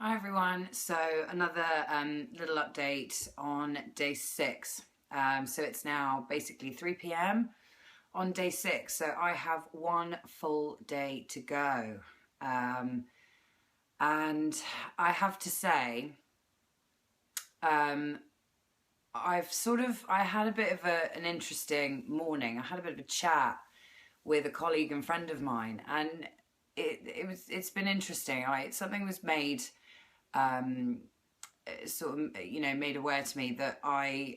Hi everyone, so another little update on day 6. So it's now basically 3 p.m. on day 6, so I have one full day to go. And I have to say, I had a bit of an interesting morning. I had a bit of a chat with a colleague and friend of mine, and it's been interesting. Something was made made aware to me that I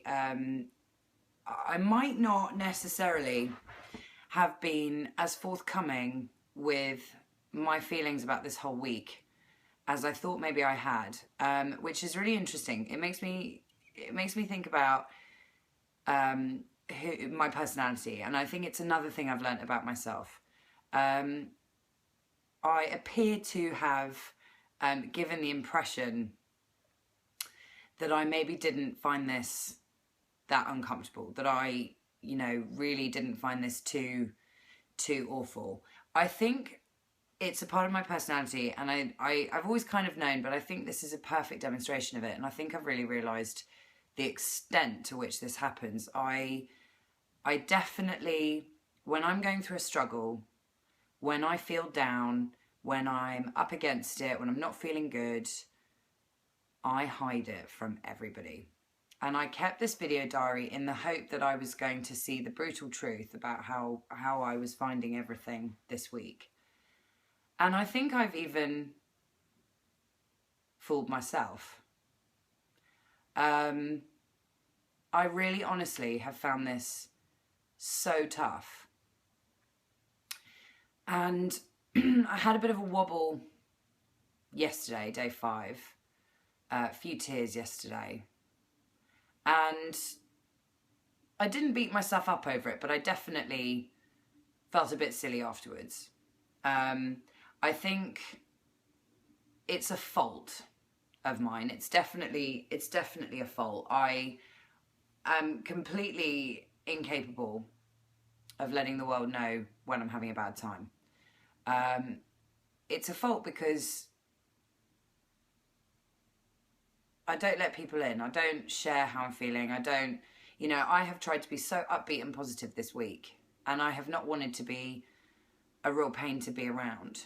might not necessarily have been as forthcoming with my feelings about this whole week as I thought maybe I had, which is really interesting. It makes me think about my personality, and I think it's another thing I've learnt about myself. I appear to have given the impression that I maybe didn't find this that uncomfortable, that I, really didn't find this too awful. I think it's a part of my personality, and I've always kind of known, but I think this is a perfect demonstration of it, and I think I've really realised the extent to which this happens. I definitely, when I'm going through a struggle, when I feel down, when I'm up against it, when I'm not feeling good, I hide it from everybody. And I kept this video diary in the hope that I was going to see the brutal truth about how I was finding everything this week. And I think I've even fooled myself. I really honestly have found this so tough. And I had a bit of a wobble yesterday, day 5. A few tears yesterday. And I didn't beat myself up over it, but I definitely felt a bit silly afterwards. I think it's a fault of mine. It's definitely a fault. I am completely incapable of letting the world know when I'm having a bad time. It's a fault because I don't let people in. I don't share how I'm feeling. I have tried to be so upbeat and positive this week, and I have not wanted to be a real pain to be around.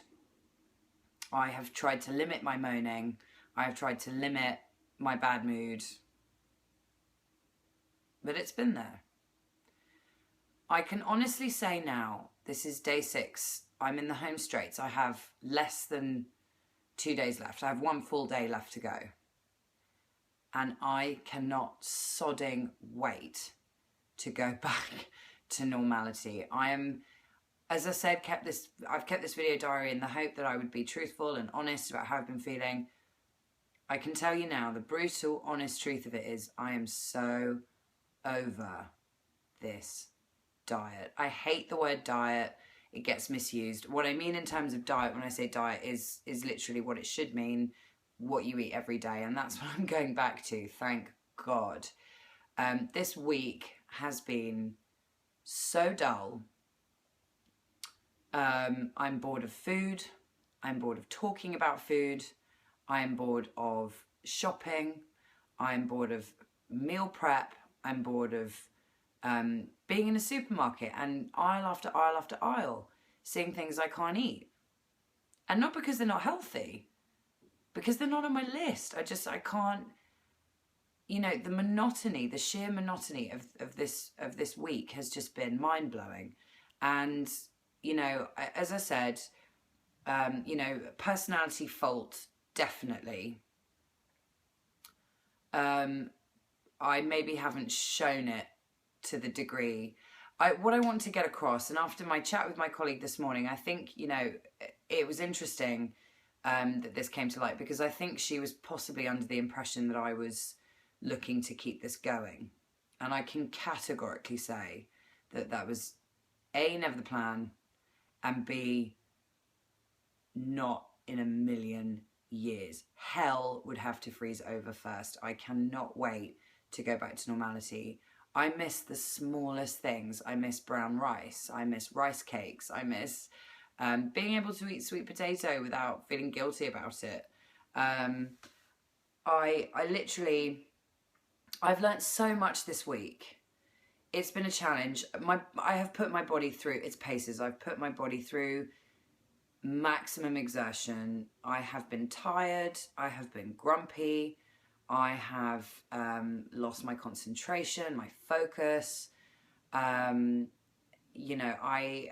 I have tried to limit my moaning. I have tried to limit my bad mood, but it's been there. I can honestly say now, this is day 6. I'm in the home straight. I have less than 2 days left. I have one full day left to go. And I cannot sodding wait to go back to normality. I am, as I said, I've kept this video diary in the hope that I would be truthful and honest about how I've been feeling. I can tell you now, the brutal, honest truth of it is I am so over this diet. I hate the word diet. It gets misused. What I mean in terms of diet, when I say diet, is literally what it should mean. What you eat every day, and that's what I'm going back to, thank God. This week has been so dull. I'm bored of food. I'm bored of talking about food. I'm bored of shopping. I'm bored of meal prep. I'm bored of being in a supermarket and aisle after aisle after aisle, seeing things I can't eat. And not because they're not healthy, because they're not on my list. I can't, the monotony, the sheer monotony of this week has just been mind-blowing. And, as I said, personality fault, definitely. I maybe haven't shown it to the degree. What I want to get across, and after my chat with my colleague this morning, I think, it was interesting that this came to light, because I think she was possibly under the impression that I was looking to keep this going. And I can categorically say that that was A, never the plan, and B, not in a million years. Hell would have to freeze over first. I cannot wait to go back to normality. I miss the smallest things. I miss brown rice. I miss rice cakes. I miss being able to eat sweet potato without feeling guilty about it. I literally, I've learnt so much this week. It's been a challenge. I have put my body through its paces. I've put my body through maximum exertion. I have been tired. I have been grumpy. I have lost my concentration, my focus. You know, I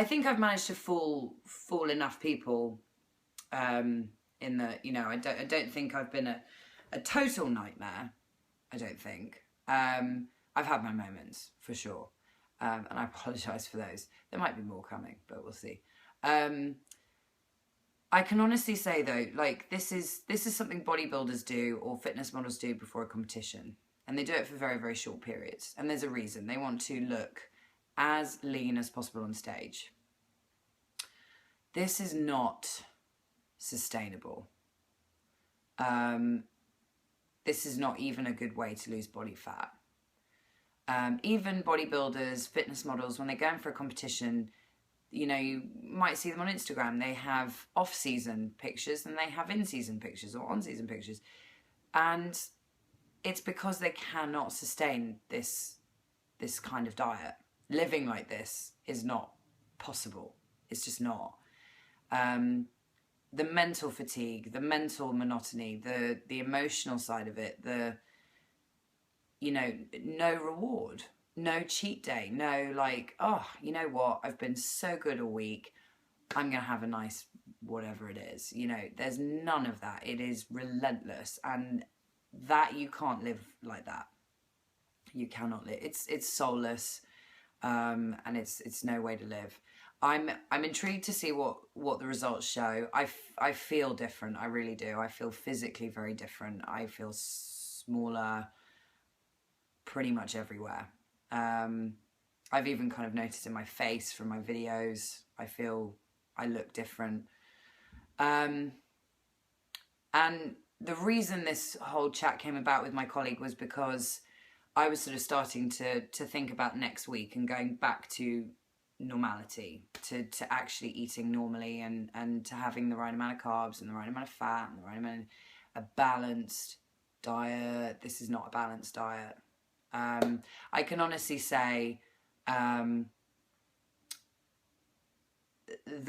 think I've managed to fool enough people. In the, you know, I don't think I've been a total nightmare. I don't think. I've had my moments for sure, and I apologise for those. There might be more coming, but we'll see. I can honestly say though, like this is something bodybuilders do or fitness models do before a competition, and they do it for very, very short periods. And there's a reason. They want to look as lean as possible on stage. This is not sustainable. This is not even a good way to lose body fat. Even bodybuilders, fitness models, when they're going for a competition, you know, you might see them on Instagram. They have off-season pictures and they have in-season pictures or on-season pictures. And it's because they cannot sustain this kind of diet. Living like this is not possible. It's just not. The mental fatigue, the mental monotony, the emotional side of it, you know, no reward, no cheat day, no like, oh, you know what, I've been so good all week, I'm going to have a nice whatever it is. You know, there's none of that. It is relentless, and that you can't live like that. You cannot live. It's soulless, and it's no way to live. I'm intrigued to see what the results show. I feel different. I really do. I feel physically very different. I feel smaller pretty much everywhere. I've even kind of noticed in my face from my videos. I look different. And the reason this whole chat came about with my colleague was because I was sort of starting to think about next week and going back to normality, to actually eating normally and to having the right amount of carbs and the right amount of fat and the right amount of a balanced diet. This is not a balanced diet. I can honestly say the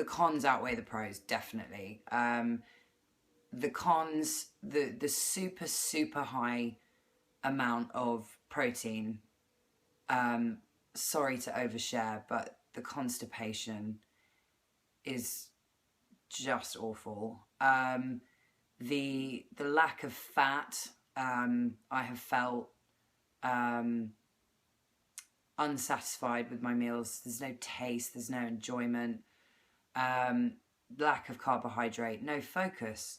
cons outweigh the pros, definitely. The cons, the super high amount of protein, sorry to overshare, but the constipation is just awful. The lack of fat, I have felt unsatisfied with my meals. There's no taste, there's no enjoyment, lack of carbohydrate, no focus.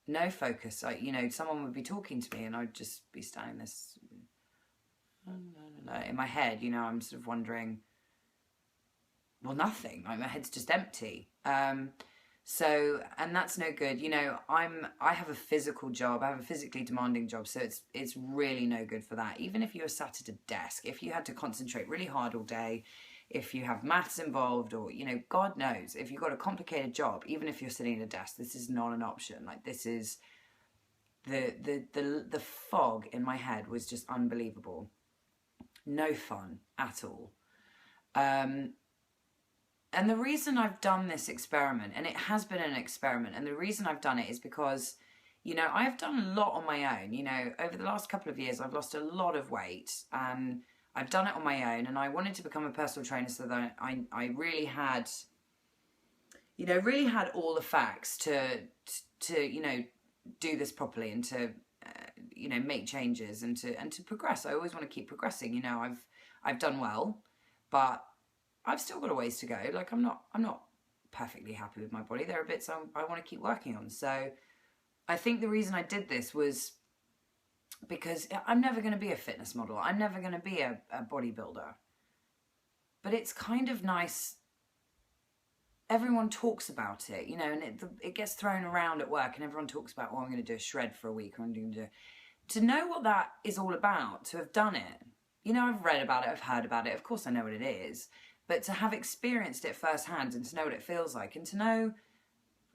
You know, someone would be talking to me and I'd just be standing this in my head, you know, I'm sort of wondering, well, nothing, like my head's just empty. So, and that's no good. You know, I have a physical job, I have a physically demanding job, so it's really no good for that. Even if you were sat at a desk, if you had to concentrate really hard all day, if you have maths involved, or, you know, God knows, if you've got a complicated job, even if you're sitting at a desk, this is not an option. Like, this is, the fog in my head was just unbelievable. No fun at all. And the reason I've done this experiment, and it has been an experiment, and the reason I've done it is because, you know, I've done a lot on my own. You know, over the last couple of years, I've lost a lot of weight, and I've done it on my own, and I wanted to become a personal trainer so that I really had, you know, all the facts to you know, do this properly and to, you know, make changes and to progress. I always want to keep progressing. You know, I've done well, but I've still got a ways to go. Like, I'm not perfectly happy with my body. There are bits I want to keep working on. So I think the reason I did this was because I'm never going to be a fitness model. I'm never going to be a bodybuilder. But it's kind of nice. Everyone talks about it, you know, and it gets thrown around at work and everyone talks about, oh, I'm going to do a shred for a week. Or I'm going to do... To know what that is all about, to have done it. You know, I've read about it, I've heard about it. Of course I know what it is. But to have experienced it firsthand and to know what it feels like and to know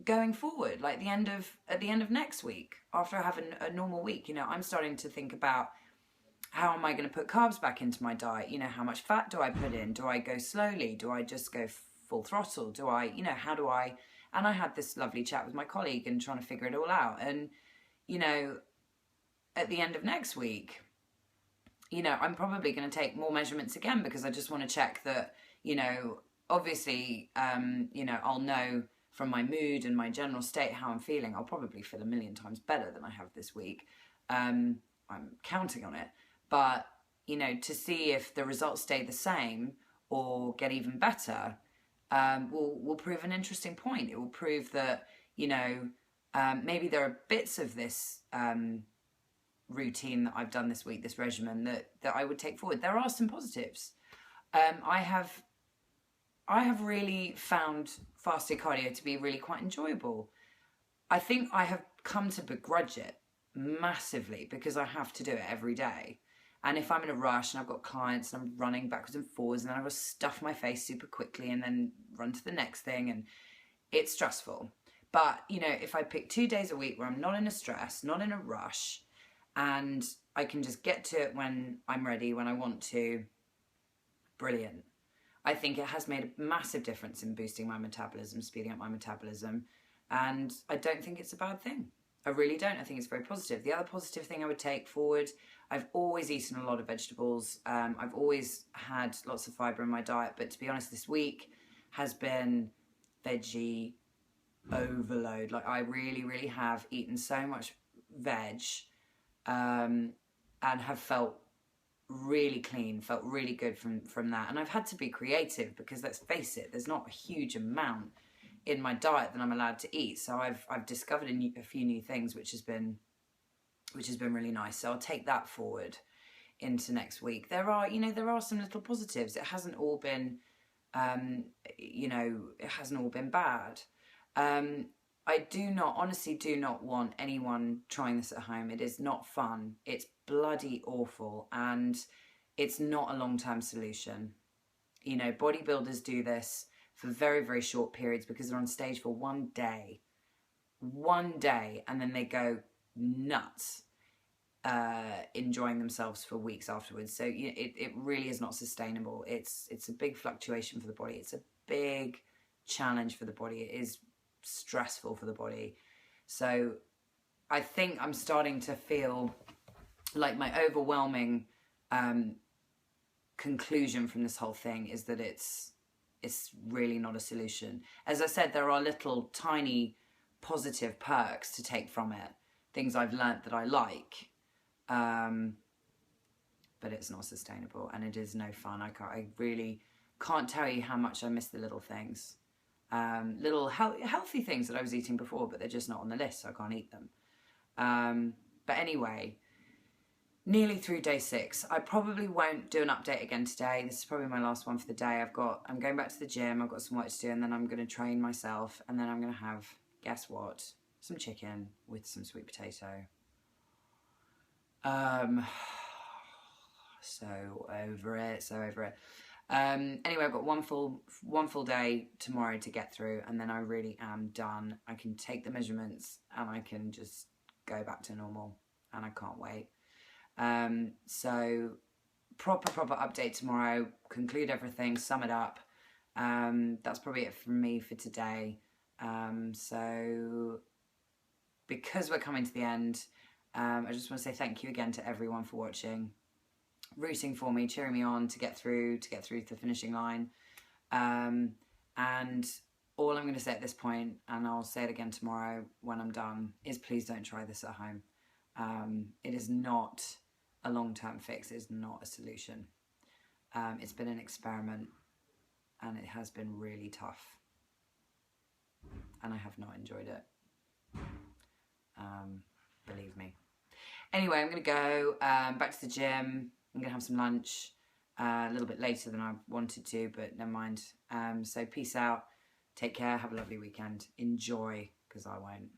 going forward, like at the end of next week, after I have a normal week, you know, I'm starting to think about, how am I going to put carbs back into my diet? You know, how much fat do I put in? Do I go slowly? Do I just go full throttle? Do I, you know, how do I... And I had this lovely chat with my colleague and trying to figure it all out. And, you know, at the end of next week, you know, I'm probably going to take more measurements again, because I just want to check that, you know, obviously, you know, I'll know from my mood and my general state how I'm feeling. I'll probably feel a million times better than I have this week. I'm counting on it. But, you know, to see if the results stay the same or get even better will prove an interesting point. It will prove that, you know, maybe there are bits of this routine that I've done this week, this regimen, that I would take forward. There are some positives. I have really found fasted cardio to be really quite enjoyable. I think I have come to begrudge it massively because I have to do it every day. And if I'm in a rush and I've got clients and I'm running backwards and forwards and then I've got to stuff my face super quickly and then run to the next thing, and it's stressful. But, you know, if I pick 2 days a week where I'm not in a stress, not in a rush, and I can just get to it when I'm ready, when I want to, brilliant. I think it has made a massive difference in boosting my metabolism, speeding up my metabolism, and I don't think it's a bad thing. I really don't. I think it's very positive. The other positive thing I would take forward, I've always eaten a lot of vegetables. I've always had lots of fibre in my diet, but to be honest, this week has been veggie overload. Like, I really, really have eaten so much veg and have felt really clean, felt really good from that. And I've had to be creative because, let's face it, there's not a huge amount in my diet that I'm allowed to eat. So I've discovered a few new things, which has been really nice. So I'll take that forward into next week. There are some little positives. It hasn't all been, it hasn't all been bad. I honestly do not want anyone trying this at home. It is not fun. It's bloody awful, and it's not a long-term solution. You know, bodybuilders do this for very, very short periods because they're on stage for one day, and then they go nuts, enjoying themselves for weeks afterwards. So it really is not sustainable. It's a big fluctuation for the body. It's a big challenge for the body. It is stressful for the body. So I think I'm starting to feel like my overwhelming conclusion from this whole thing is that it's really not a solution. As I said, there are little tiny positive perks to take from it, things I've learnt that I like, but it's not sustainable and it is no fun. I really can't tell you how much I miss the little things. Little healthy things that I was eating before, but they're just not on the list, so I can't eat them. But anyway, nearly through day 6. I probably won't do an update again today. This is probably my last one for the day. I'm going back to the gym, I've got some work to do, and then I'm going to train myself, and then I'm going to have, guess what, some chicken with some sweet potato. So over it. Anyway, I've got one full day tomorrow to get through, and then I really am done. I can take the measurements and I can just go back to normal, and I can't wait. So proper update tomorrow, conclude everything, sum it up. That's probably it from me for today. So because we're coming to the end, I just want to say thank you again to everyone for watching, rooting for me, cheering me on to get through the finishing line. And all I'm going to say at this point, and I'll say it again tomorrow when I'm done, is please don't try this at home. It is not a long-term fix. It is not a solution. It's been an experiment, and it has been really tough, and I have not enjoyed it. Believe me. Anyway, I'm going to go back to the gym. I'm going to have some lunch a little bit later than I wanted to, but never mind. So peace out. Take care. Have a lovely weekend. Enjoy, because I won't.